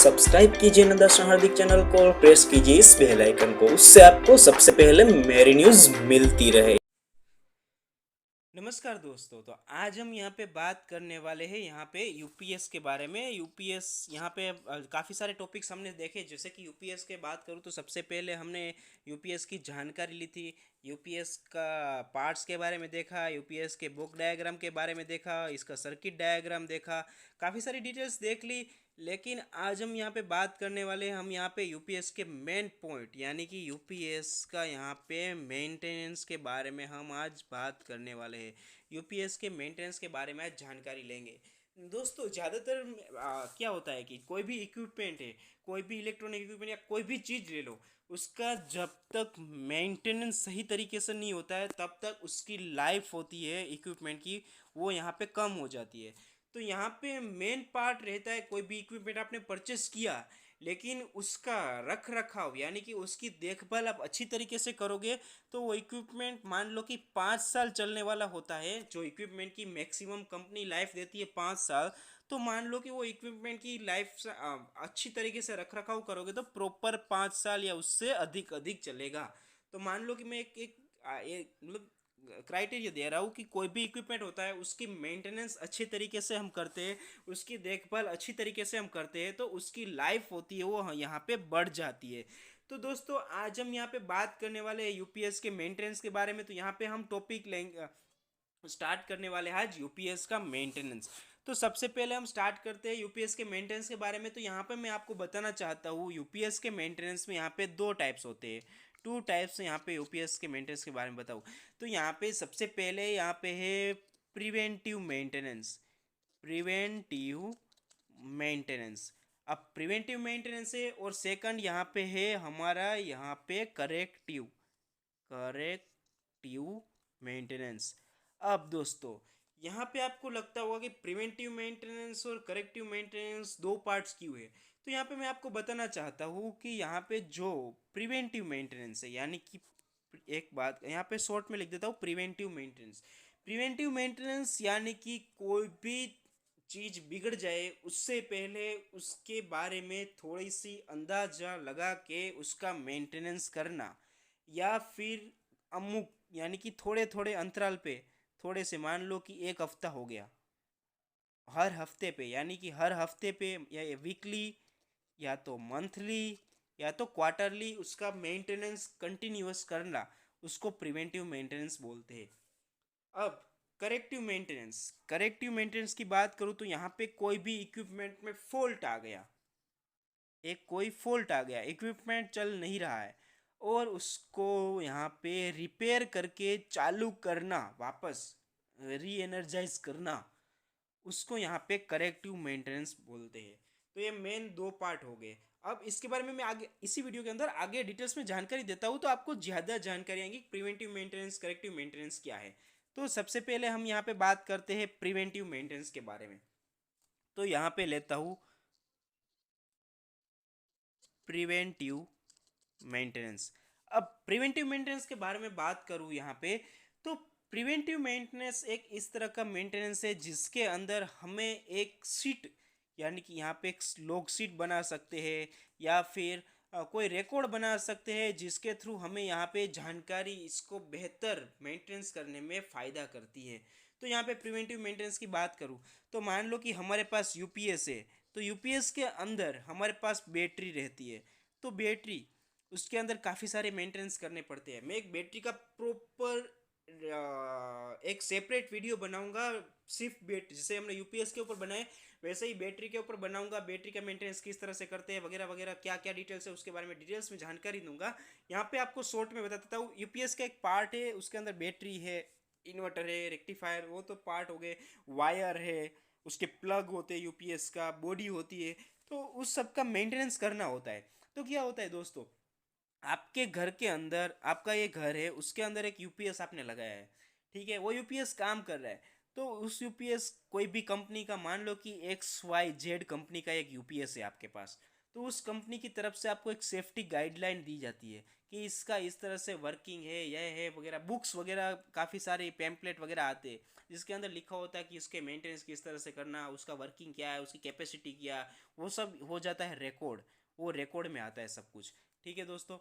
Subscribe कीजिए नंदा हार्दिक channel को और प्रेस कीजिए इस बेल आइकन को, उससे आपको सबसे पहले मेरी न्यूज मिलती रहे। नमस्कार दोस्तों। तो आज हम यहाँ पे बात करने वाले हैं यहाँ पे यूपीएस के बारे में। यूपीएस यहाँ पे काफ़ी सारे टॉपिक्स हमने देखे। जैसे कि यूपीएस के बात करूँ तो सबसे पहले हमने यूपीएस की जानकारी ली थी, यूपीएस का पार्ट्स के बारे में देखा, यूपीएस के ब्लॉक डायग्राम के बारे में देखा, इसका सर्किट डायग्राम देखा, काफ़ी सारी डिटेल्स देख ली। लेकिन आज हम यहाँ पे बात करने वाले हैं, हम यहाँ पे यूपीएस के मेन पॉइंट यानी कि यूपीएस का यहाँ पे मेंटेनेंस के बारे में हम आज बात करने वाले हैं। यूपीएस के मेंटेनेंस के बारे में आज जानकारी लेंगे। दोस्तों ज़्यादातर क्या होता है कि कोई भी इक्विपमेंट है, कोई भी इलेक्ट्रॉनिक इक्विपमेंट या कोई भी चीज़ ले लो, उसका जब तक मेंटेनेंस सही तरीके से नहीं होता है तब तक उसकी लाइफ होती है इक्विपमेंट की, वो यहाँ पे कम हो जाती है। तो यहाँ पे मेन पार्ट रहता है, कोई भी इक्विपमेंट आपने परचेस किया लेकिन उसका रख रखाव यानी कि उसकी देखभाल आप अच्छी तरीके से करोगे तो वो इक्विपमेंट मान लो कि 5 साल चलने वाला होता है। जो इक्विपमेंट की मैक्सिमम कंपनी लाइफ देती है 5 साल, तो मान लो कि वो इक्विपमेंट की लाइफ अच्छी तरीके से रख रखाव करोगे तो प्रॉपर 5 साल या उससे अधिक अधिक चलेगा। तो मान लो कि मैं मतलब क्राइटेरिया दे रहा हूँ कि कोई भी इक्विपमेंट होता है उसकी मेंटेनेंस अच्छे तरीके से हम करते हैं, उसकी देखभाल अच्छी तरीके से हम करते हैं तो उसकी लाइफ होती है वो यहाँ पे बढ़ जाती है। तो दोस्तों आज हम यहाँ पे बात करने वाले हैं यूपीएस के मेंटेनेंस के बारे में। तो यहाँ पे हम टॉपिक लेंगे, स्टार्ट करने वाले हैं आज यूपीएस का मेंटेनेंस। तो सबसे पहले हम स्टार्ट करते हैं यूपीएस के मेंटेनेंस के बारे में। तो यहाँ पे मैं आपको बताना चाहता हूँ यूपीएस के मेंटेनेंस में यहाँ पे दो टाइप्स होते हैं, टू टाइप्स यहाँ पे यूपीएस के मेंटेनेंस के बारे में बताऊँ। तो यहाँ पे सबसे पहले यहाँ पे है प्रिवेंटिव मेंटेनेंस। प्रिवेंटिव मेंटेनेंस, अब प्रिवेंटिव मेंटेनेंस है, और सेकंड यहाँ पे है हमारा यहाँ पे करेक्टिव करेक्टिव मेंटेनेंस। अब दोस्तों यहाँ पे आपको लगता होगा कि प्रिवेंटिव मेंटेनेंस और करेक्टिव मेंटेनेंस दो पार्ट्स क्यों है। तो यहाँ पे मैं आपको बताना चाहता हूँ कि यहाँ पे जो प्रिवेंटिव मेंटेनेंस है यानी कि एक बात यहाँ पे शॉर्ट में लिख देता हूँ, प्रिवेंटिव मेंटेनेंस। प्रिवेंटिव मेंटेनेंस यानी कि कोई भी चीज़ बिगड़ जाए उससे पहले उसके बारे में थोड़ी सी अंदाजा लगा के उसका मेंटेनेंस करना, या फिर अमुक यानी कि थोड़े थोड़े अंतराल पे, थोड़े से मान लो कि एक हफ्ता हो गया, हर हफ्ते पे यानी कि हर हफ्ते पे या वीकली या तो मंथली या तो क्वार्टरली उसका मेंटेनेंस कंटिन्यूअस करना, उसको प्रिवेंटिव मेंटेनेंस बोलते हैं। अब करेक्टिव मेंटेनेंस की बात करूँ तो यहाँ पे कोई भी इक्विपमेंट में फॉल्ट आ गया, एक कोई फॉल्ट आ गया, इक्विपमेंट चल नहीं रहा है और उसको यहाँ पे रिपेयर करके चालू करना, वापस री एनर्जाइज करना, उसको यहाँ पे करेक्टिव मेंटेनेंस बोलते हैं। तो ये मेन दो पार्ट हो गए। अब इसके बारे में मैं आगे इसी वीडियो के अंदर आगे डिटेल्स में जानकारी देता हूँ तो आपको ज़्यादा जानकारी आएगी प्रिवेंटिव मेंटेनेंस करेक्टिव मेंटेनेंस क्या है। तो सबसे पहले हम यहाँ पे बात करते हैं प्रिवेंटिव मेंटेनेंस के बारे में। तो यहाँ पे लेता हूँ प्रिवेंटिव मेंटेनेंस। अब प्रिवेंटिव मेंटेनेंस के बारे में बात करूँ यहाँ पे, तो प्रिवेंटिव मेंटेनेंस एक इस तरह का मेंटेनेंस है जिसके अंदर हमें एक सीट यानी कि यहाँ पे एक लॉग सीट बना सकते हैं या फिर कोई रिकॉर्ड बना सकते हैं जिसके थ्रू हमें यहाँ पे जानकारी इसको बेहतर मेंटेनेंस करने में फ़ायदा करती है। तो यहाँ पे प्रिवेंटिव मेंटेनेंस की बात करूँ तो मान लो कि हमारे पास यूपीएस है, तो यूपीएस के अंदर हमारे पास बैटरी रहती है। तो बैटरी उसके अंदर काफ़ी सारे मेंटेनेंस करने पड़ते हैं। मैं एक बैटरी का प्रॉपर एक सेपरेट वीडियो बनाऊंगा, सिर्फ बैटरी जैसे हमने यूपीएस के ऊपर बनाए वैसे ही बैटरी के ऊपर बनाऊंगा, बैटरी का मेंटेनेंस किस तरह से करते हैं वगैरह वगैरह, क्या क्या डिटेल्स है उसके बारे में डिटेल्स में जानकारी दूंगा। यहाँ पे आपको शॉर्ट में बता देता हूँ, यूपीएस का एक पार्ट है, उसके अंदर बैटरी है, इन्वर्टर है, रेक्टिफायर, वो तो पार्ट हो गए, वायर है, उसके प्लग होते हैं, यूपीएस का बॉडी होती है, तो उस सब का मेंटेनेंस करना होता है। तो क्या होता है दोस्तों, आपके घर के अंदर, आपका ये घर है उसके अंदर एक यूपीएस आपने लगाया है, ठीक है, वो यूपीएस काम कर रहा है। तो उस यूपीएस कोई भी कंपनी का, मान लो कि XYZ कंपनी का एक यूपीएस है आपके पास, तो उस कंपनी की तरफ से आपको एक सेफ्टी गाइडलाइन दी जाती है कि इसका इस तरह से वर्किंग है, यह है वगैरह। बुक्स वगैरह काफ़ी सारे पैम्पलेट वगैरह आते हैं जिसके अंदर लिखा होता है कि उसके मेंटेनेंस किस तरह से करना, उसका वर्किंग क्या है, उसकी कैपेसिटी क्या है, वो सब हो जाता है रिकॉर्ड। वो रिकॉर्ड में आता है सब कुछ। ठीक है दोस्तों।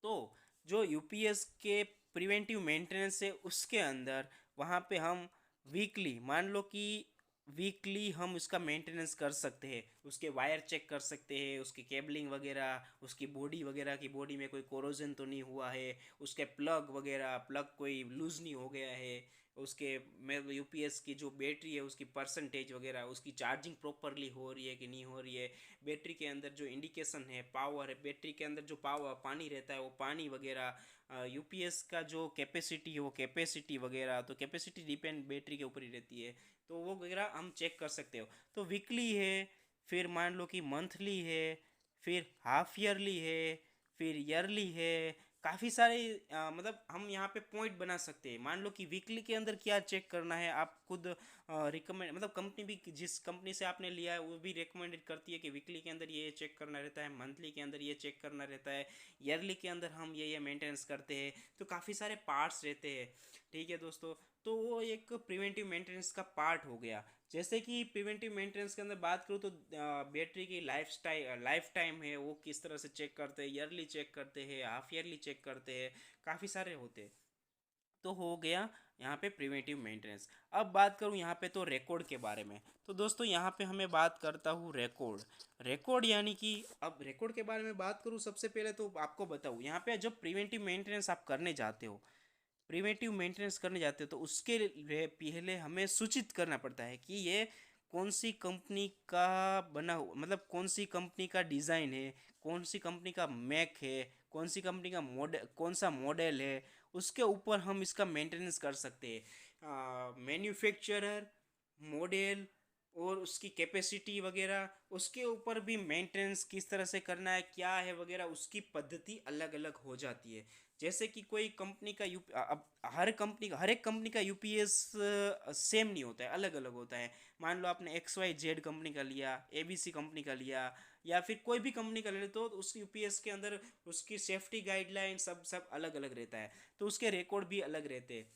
तो जो यूपीएस के प्रिवेंटिव मेंटेनेंस है उसके अंदर वहाँ पे हम वीकली, मान लो कि वीकली हम उसका मेंटेनेंस कर सकते हैं। उसके वायर चेक कर सकते हैं, उसकी केबलिंग वगैरह, उसकी बॉडी वगैरह की बॉडी में कोई कोरोजन तो नहीं हुआ है, उसके प्लग वगैरह, प्लग कोई लूज़ नहीं हो गया है, उसके में यूपीएस की जो बैटरी है उसकी परसेंटेज वगैरह, उसकी चार्जिंग प्रॉपरली हो रही है कि नहीं हो रही है, बैटरी के अंदर जो इंडिकेशन है पावर है, बैटरी के अंदर जो पावर पानी रहता है वो पानी वगैरह, यूपीएस का जो कैपेसिटी है वो कैपेसिटी वगैरह। तो कैपेसिटी डिपेंड बैटरी के ऊपर ही रहती है, तो वो वगैरह हम चेक कर सकते हो। तो वीकली है, फिर मान लो कि मंथली है, फिर हाफ ईयरली है, फिर ईयरली है। काफ़ी सारे मतलब हम यहाँ पे पॉइंट बना सकते हैं। मान लो कि वीकली के अंदर क्या चेक करना है, आप खुद रिकमेंड, मतलब कंपनी भी, जिस कंपनी से आपने लिया है वो भी रिकमेंडेड करती है कि वीकली के अंदर ये चेक करना रहता है, मंथली के अंदर ये चेक करना रहता है, ईयरली के अंदर हम ये मेंटेनेंस करते हैं। तो काफ़ी सारे पार्ट्स रहते हैं। ठीक है दोस्तों। तो वो एक प्रिवेंटिव मेंटेनेंस का पार्ट हो गया। जैसे कि प्रिवेंटिव मेंटेनेंस के अंदर बात करूँ तो बैटरी की लाइफ टाइम है वो किस तरह से चेक करते हैं, ईयरली चेक करते हैं, हाफ ईयरली चेक करते हैं, काफ़ी सारे होते हैं। तो हो गया यहाँ पे प्रिवेंटिव मेंटेनेंस। अब बात करूँ यहाँ पे तो रिकॉर्ड के बारे में। तो दोस्तों यहाँ पे हमें बात करता हूँ रिकॉर्ड। रिकॉर्ड यानी कि अब रिकॉर्ड के बारे में बात करूँ, सबसे पहले तो आपको बताऊँ यहाँ पे जब प्रिवेंटिव मेंटेनेंस आप करने जाते हो, प्रिवेंटिव मेंटेनेंस करने जाते हो तो उसके लिए पहले हमें सूचित करना पड़ता है कि ये कौन सी कंपनी का बना हुआ, मतलब कौन सी कंपनी का डिज़ाइन है, कौन सी कंपनी का मैक है, कौन सी कंपनी का मॉडल, कौन सा मॉडल है, उसके ऊपर हम इसका मेंटेनेंस कर सकते हैं। मैन्युफैक्चरर, मॉडल और उसकी कैपेसिटी वगैरह, उसके ऊपर भी मेंटेनेंस किस तरह से करना है, क्या है वगैरह, उसकी पद्धति अलग अलग हो जाती है। जैसे कि कोई कंपनी का अब हर एक कंपनी का यूपीएस सेम नहीं होता है, अलग अलग होता है। मान लो आपने एक्स वाई जेड कंपनी का लिया, एबीसी कंपनी का लिया, या फिर कोई भी कंपनी का ले लो, तो उस यूपीएस के अंदर उसकी सेफ्टी गाइडलाइन सब अलग अलग रहता है। तो उसके रिकॉर्ड भी अलग रहते हैं,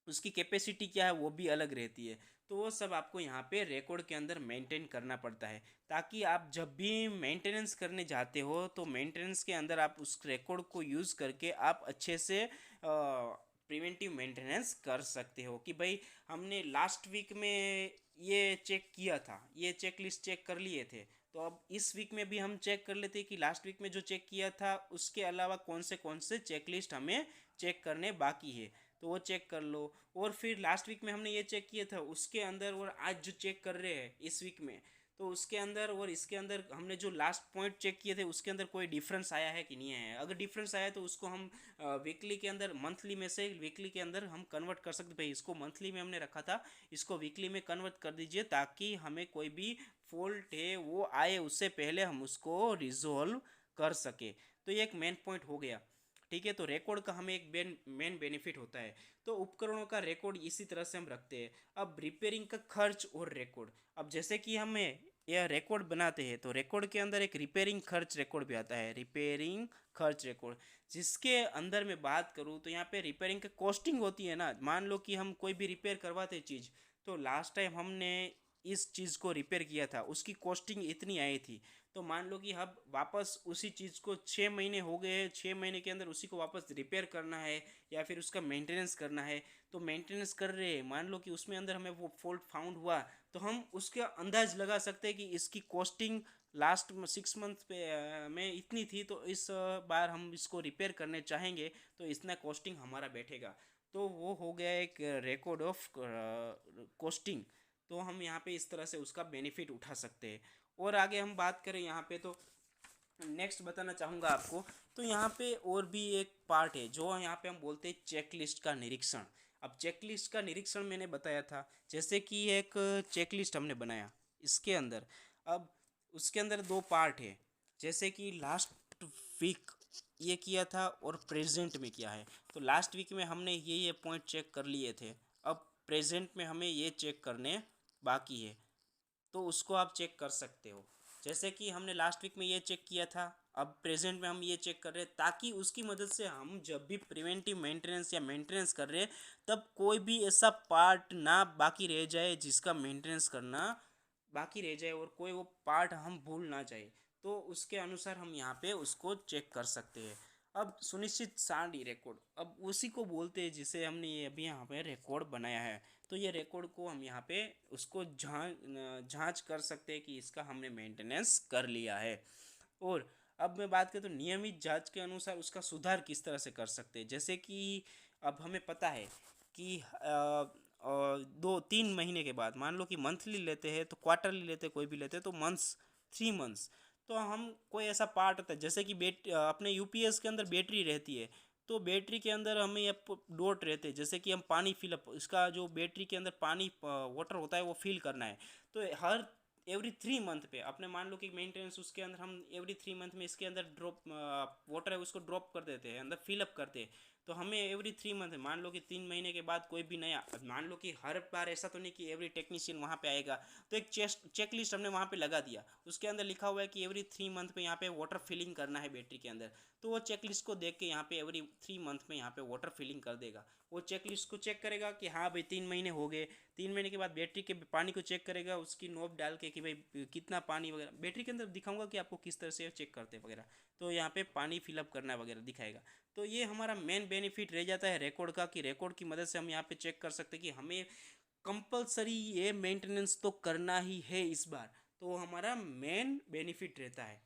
उसकी कैपेसिटी क्या है वो भी अलग रहती है। तो वो सब आपको यहाँ पे रिकॉर्ड के अंदर मेंटेन करना पड़ता है, ताकि आप जब भी मेंटेनेंस करने जाते हो तो मेंटेनेंस के अंदर आप उस रिकॉर्ड को यूज़ करके आप अच्छे से प्रिवेंटिव मेंटेनेंस कर सकते हो कि भाई हमने लास्ट वीक में ये चेक किया था, ये चेक लिस्ट चेक कर लिए थे, तो अब इस वीक में भी हम चेक कर लेते हैं कि लास्ट वीक में जो चेक किया था उसके अलावा कौन से चेक लिस्ट हमें चेक करने बाकी है, तो वो चेक कर लो। और फिर लास्ट वीक में हमने ये चेक किया था उसके अंदर और आज जो चेक कर रहे हैं इस वीक में, तो उसके अंदर और इसके अंदर हमने जो लास्ट पॉइंट चेक किए थे उसके अंदर कोई डिफरेंस आया है कि नहीं आया है। अगर डिफरेंस आया तो उसको हम वीकली के अंदर, मंथली में से वीकली के अंदर हम कन्वर्ट कर सकते, भाई इसको मंथली में हमने रखा था, इसको वीकली में कन्वर्ट कर दीजिए, ताकि हमें कोई भी फॉल्ट है वो आए उससे पहले हम उसको रिजोल्व कर सके। तो ये एक मेन पॉइंट हो गया। ठीक है। तो रिकॉर्ड का हमें एक मेन बेनिफिट होता है। तो उपकरणों का रिकॉर्ड इसी तरह से हम रखते हैं। अब रिपेयरिंग का खर्च और रिकॉर्ड, अब जैसे कि हमें यह रिकॉर्ड बनाते हैं तो रिकॉर्ड के अंदर एक रिपेयरिंग खर्च रिकॉर्ड भी आता है, रिपेयरिंग खर्च रिकॉर्ड, जिसके अंदर मैं बात करूँ तो यहाँ पे रिपेयरिंग का कॉस्टिंग होती है ना। मान लो कि हम कोई भी रिपेयर करवाते चीज़, तो लास्ट टाइम हमने इस चीज़ को रिपेयर किया था, उसकी कॉस्टिंग इतनी आई थी, तो मान लो कि अब वापस उसी चीज़ को 6 महीने हो गए, 6 महीने के अंदर उसी को वापस रिपेयर करना है या फिर उसका मेंटेनेंस करना है। तो मेंटेनेंस कर रहे हैं, मान लो कि उसमें अंदर हमें वो फॉल्ट फाउंड हुआ, तो हम उसका अंदाज लगा सकते हैं कि इसकी कॉस्टिंग लास्ट 6 मंथ पे में इतनी थी, तो इस बार हम इसको रिपेयर करने चाहेंगे तो इतना कॉस्टिंग हमारा बैठेगा। तो वो हो गया एक रिकॉर्ड ऑफ कॉस्टिंग। तो हम यहाँ पे इस तरह से उसका बेनिफिट उठा सकते हैं। और आगे हम बात करें यहाँ पे, तो नेक्स्ट बताना चाहूँगा आपको, तो यहाँ पे और भी एक पार्ट है जो यहाँ पे हम बोलते हैं चेकलिस्ट का निरीक्षण। अब चेकलिस्ट का निरीक्षण मैंने बताया था, जैसे कि एक चेकलिस्ट हमने बनाया इसके अंदर, अब उसके अंदर दो पार्ट है, जैसे कि लास्ट वीक ये किया था और प्रेजेंट में किया है। तो लास्ट वीक में हमने ये पॉइंट चेक कर लिए थे, अब प्रेजेंट में हमें ये चेक करने बाकी है, तो उसको आप चेक कर सकते हो। जैसे कि हमने लास्ट वीक में ये चेक किया था, अब प्रेजेंट में हम ये चेक कर रहे हैं, ताकि उसकी मदद से हम जब भी प्रिवेंटिव मेंटेनेंस या मेंटेनेंस कर रहे हैं तब कोई भी ऐसा पार्ट ना बाकी रह जाए जिसका मेंटेनेंस करना बाकी रह जाए और कोई वो पार्ट हम भूल ना जाए। तो उसके अनुसार हम यहाँ पे उसको चेक कर सकते हैं। अब सुनिश्चित सारणी रिकॉर्ड, अब उसी को बोलते हैं जिसे हमने ये अभी यहाँ पे रिकॉर्ड बनाया है। तो ये रिकॉर्ड को हम यहाँ पे उसको जांच कर सकते हैं कि इसका हमने मेंटेनेंस कर लिया है। और अब मैं बात करूँ तो नियमित जांच के अनुसार उसका सुधार किस तरह से कर सकते हैं। जैसे कि अब हमें पता है कि 2-3 महीने के बाद, मान लो कि मंथली लेते हैं तो क्वार्टरली लेते, कोई भी लेते तो मंथ्स, 3 मंथ्स, तो हम कोई ऐसा पार्ट होता है जैसे कि अपने यूपीएस के अंदर बैटरी रहती है, तो बैटरी के अंदर हमें ये डॉट रहते हैं, जैसे कि हम पानी फिलअप, इसका जो बैटरी के अंदर पानी वाटर होता है वो फिल करना है। तो हर एवरी 3 मंथ पे अपने मान लो कि मेंटेनेंस उसके अंदर हम एवरी 3 मंथ में इसके अंदर ड्रॉप वाटर है उसको ड्रॉप कर देते हैं, अंदर फिलअप करते हैं। तो हमें एवरी 3 मंथ, मान लो कि 3 महीने के बाद कोई भी नया, मान लो कि हर बार ऐसा तो नहीं कि एवरी टेक्नीशियन वहाँ पे आएगा, तो एक चेक लिस्ट हमने वहाँ पे लगा दिया, उसके अंदर लिखा हुआ है कि एवरी 3 मंथ पे यहाँ पे वाटर फिलिंग करना है बैटरी के अंदर। तो वो चेक लिस्ट को देख के यहाँ पे एवरी 3 मंथ में यहाँ पे वाटर फिलिंग कर देगा। वो चेक लिस्ट को चेक करेगा कि हाँ भाई 3 महीने हो गए, 3 महीने के बाद बैटरी के पानी को चेक करेगा, उसकी नोब डाल के कि भाई कितना पानी वगैरह, बैटरी के अंदर दिखाऊंगा कि आपको किस तरह से चेक करते वगैरह, तो यहाँ पे पानी फिलअप करना वगैरह दिखाएगा। तो ये हमारा मेन बेनिफिट रह जाता है रिकॉर्ड का, कि रिकॉर्ड की मदद से हम यहाँ पे चेक कर सकते हैं कि हमें कंपलसरी ये मेंटेनेंस तो करना ही है इस बार। तो हमारा मेन बेनिफिट रहता है,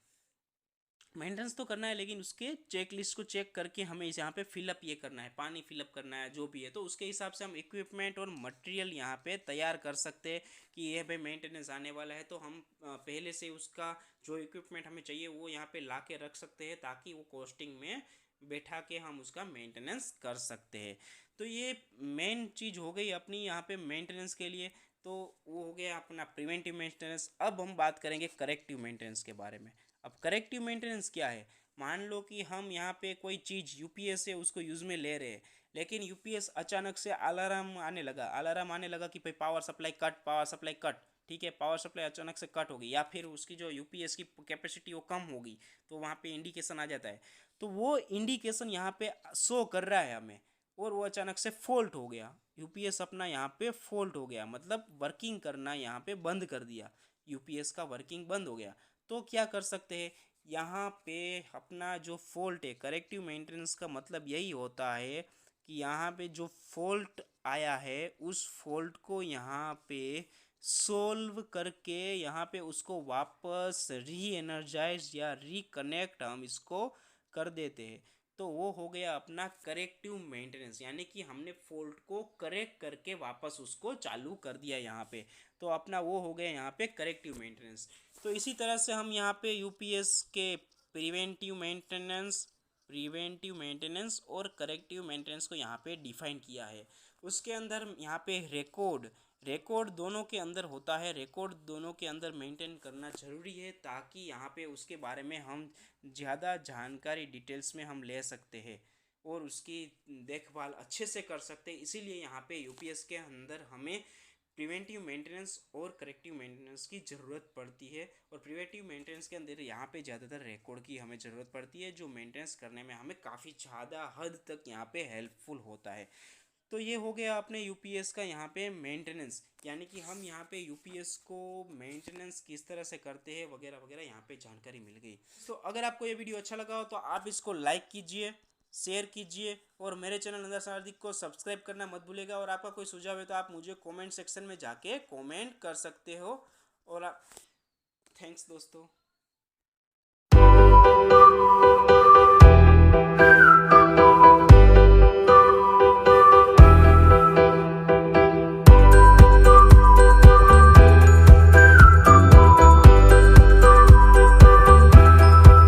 मेंटेनेंस तो करना है लेकिन उसके चेक लिस्ट को चेक करके हमें इस यहाँ पे फिलअप ये करना है, पानी फिलअप करना है, जो भी है। तो उसके हिसाब से हम इक्विपमेंट और मटेरियल यहाँ पे तैयार कर सकते हैं कि ये भाई मेंटेनेंस आने वाला है, तो हम पहले से उसका जो इक्विपमेंट हमें चाहिए वो यहाँ पे ला के रख सकते हैं, ताकि वो कॉस्टिंग में बैठा के हम उसका मेंटेनेंस कर सकते हैं। तो ये मेन चीज़ हो गई अपनी यहाँ पे मेंटेनेंस के लिए। तो वो हो गया अपना प्रिवेंटिव मेंटेनेंस। अब हम बात करेंगे करेक्टिव मेंटेनेंस के बारे में। अब करेक्टिव मेंटेनेंस क्या है? मान लो कि हम यहाँ पे कोई चीज़ यूपीएस से उसको यूज़ में ले रहे हैं, लेकिन यूपीएस अचानक से अलार्म आने लगा कि भाई power supply cut, power supply cut. ठीक है, पावर सप्लाई अचानक से कट हो गई, या फिर उसकी जो यूपीएस की कैपेसिटी वो कम होगी, तो वहाँ पे इंडिकेशन आ जाता है। तो वो इंडिकेशन यहाँ पे शो कर रहा है हमें, और वो अचानक से फॉल्ट हो गया, यूपीएस अपना यहाँ पे फॉल्ट हो गया, मतलब वर्किंग करना यहाँ पे बंद कर दिया, यूपीएस का वर्किंग बंद हो गया। तो क्या कर सकते हैं यहाँ पे, अपना जो फॉल्ट है, करेक्टिव मेंटेनेंस का मतलब यही होता है कि यहाँ पे जो फॉल्ट आया है उस फॉल्ट को यहाँ पे सोल्व करके यहाँ पे उसको वापस री एनर्जाइज या रिकनेक्ट हम इसको कर देते हैं। तो वो हो गया अपना करेक्टिव मेंटेनेंस, यानी कि हमने फॉल्ट को करेक्ट करके वापस उसको चालू कर दिया यहाँ पे। तो अपना वो हो गया यहाँ पे करेक्टिव मेंटेनेंस। तो इसी तरह से हम यहाँ पे यूपीएस के प्रिवेंटिव मेंटेनेंस और करेक्टिव मेंटेनेंस को यहाँ पे डिफाइन किया है। उसके अंदर यहाँ पे रिकॉर्ड दोनों के अंदर होता है, रिकॉर्ड दोनों के अंदर मेंटेन करना ज़रूरी है, ताकि यहाँ पे उसके बारे में हम ज़्यादा जानकारी डिटेल्स में हम ले सकते हैं और उसकी देखभाल अच्छे से कर सकते हैं। इसीलिए यहाँ पे यूपीएस के अंदर हमें प्रिवेंटिव मेंटेनेंस और करेक्टिव मेंटेनेंस की ज़रूरत पड़ती है। और प्रिवेंटिव मेंटेनेंस के अंदर यहाँ पे ज़्यादातर रिकॉर्ड की हमें ज़रूरत पड़ती है, जो मेंटेनेंस करने में हमें काफ़ी ज़्यादा हद तक यहाँ पे हेल्पफुल होता है। तो ये हो गया अपने यूपीएस का यहाँ पे मेंटेनेंस, यानी कि हम यहाँ पे यूपीएस को मेंटेनेंस किस तरह से करते हैं वगैरह वगैरह यहाँ पे जानकारी मिल गई। तो अगर आपको ये वीडियो अच्छा लगा हो तो आप इसको लाइक कीजिए, शेयर कीजिए, और मेरे चैनल नंदा हार्दिक को सब्सक्राइब करना मत भूलिएगा। और आपका कोई सुझाव है तो आप मुझे कमेंट सेक्शन में जाके कमेंट कर सकते हो। और आप थैंक्स दोस्तों।